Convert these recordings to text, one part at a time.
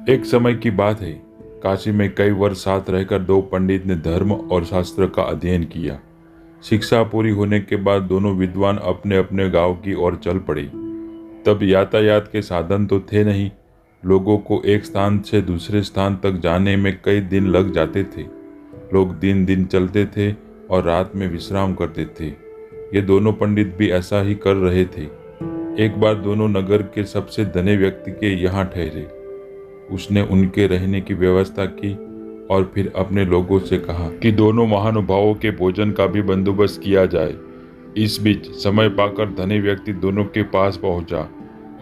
एक समय की बात है, काशी में कई वर्ष साथ रहकर दो पंडित ने धर्म और शास्त्र का अध्ययन किया। शिक्षा पूरी होने के बाद दोनों विद्वान अपने अपने गांव की ओर चल पड़े। तब यातायात के साधन तो थे नहीं। लोगों को एक स्थान से दूसरे स्थान तक जाने में कई दिन लग जाते थे। लोग दिन दिन चलते थे और रात में विश्राम करते थे। ये दोनों पंडित भी ऐसा ही कर रहे थे। एक बार दोनों नगर के सबसे धनी व्यक्ति के यहाँ ठहरे। उसने उनके रहने की व्यवस्था की और फिर अपने लोगों से कहा कि दोनों महानुभावों के भोजन का भी बंदोबस्त किया जाए। इस बीच समय पाकर धनी व्यक्ति दोनों के पास पहुंचा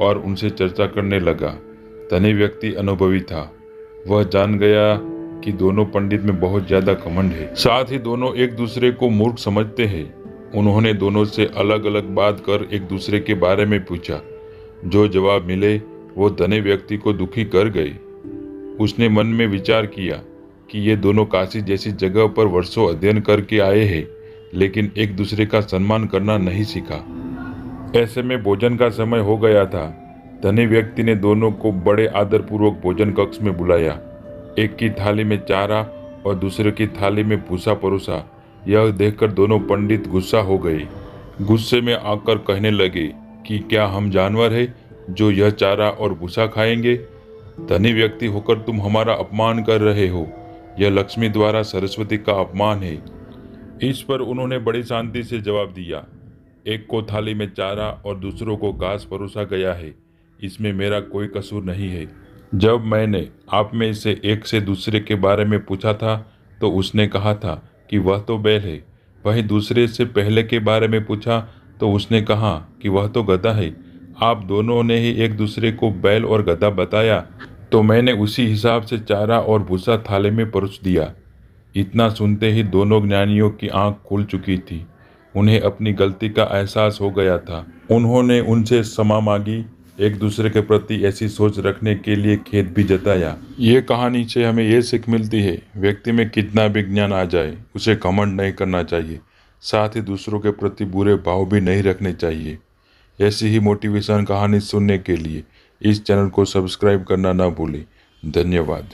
और उनसे चर्चा करने लगा। धनी व्यक्ति अनुभवी था। वह जान गया कि दोनों पंडित में बहुत ज्यादा घमंड है, साथ ही दोनों एक दूसरे को मूर्ख समझते हैं। उन्होंने दोनों से अलग अलग बात कर एक दूसरे के बारे में पूछा। जो जवाब मिले वो धनी व्यक्ति को दुखी कर गए। उसने मन में विचार किया कि ये दोनों काशी जैसी जगह पर वर्षों अध्ययन करके आए हैं, लेकिन एक दूसरे का सम्मान करना नहीं सीखा। ऐसे में भोजन का समय हो गया था। धनी व्यक्ति ने दोनों को बड़े आदरपूर्वक भोजन कक्ष में बुलाया। एक की थाली में चारा और दूसरे की थाली में भूसा परोसा। यह देखकर दोनों पंडित गुस्सा हो गए। गुस्से में आकर कहने लगे कि क्या हम जानवर हैं जो यह चारा और भूसा खाएंगे? धनी व्यक्ति होकर तुम हमारा अपमान कर रहे हो। यह लक्ष्मी द्वारा सरस्वती का अपमान है। इस पर उन्होंने बड़ी शांति से जवाब दिया। एक को थाली में चारा और दूसरों को घास परोसा गया है। इसमें मेरा कोई कसूर नहीं है। जब मैंने आप में से एक से दूसरे के बारे में पूछा था तो उसने कहा था कि वह तो बैल है। वहीं दूसरे से पहले के बारे में पूछा तो उसने कहा कि वह तो गधा है। आप दोनों ने ही एक दूसरे को बैल और गधा बताया, तो मैंने उसी हिसाब से चारा और भूसा थाली में परोस दिया। इतना सुनते ही दोनों ज्ञानियों की आंख खुल चुकी थी। उन्हें अपनी गलती का एहसास हो गया था। उन्होंने उनसे क्षमा मांगी। एक दूसरे के प्रति ऐसी सोच रखने के लिए खेद भी जताया। ये कहानी से हमें ये सीख मिलती है, व्यक्ति में कितना भी ज्ञान आ जाए उसे घमंड नहीं करना चाहिए। साथ ही दूसरों के प्रति बुरे भाव भी नहीं रखने चाहिए। ऐसी ही मोटिवेशन कहानी सुनने के लिए इस चैनल को सब्सक्राइब करना ना भूलें। धन्यवाद।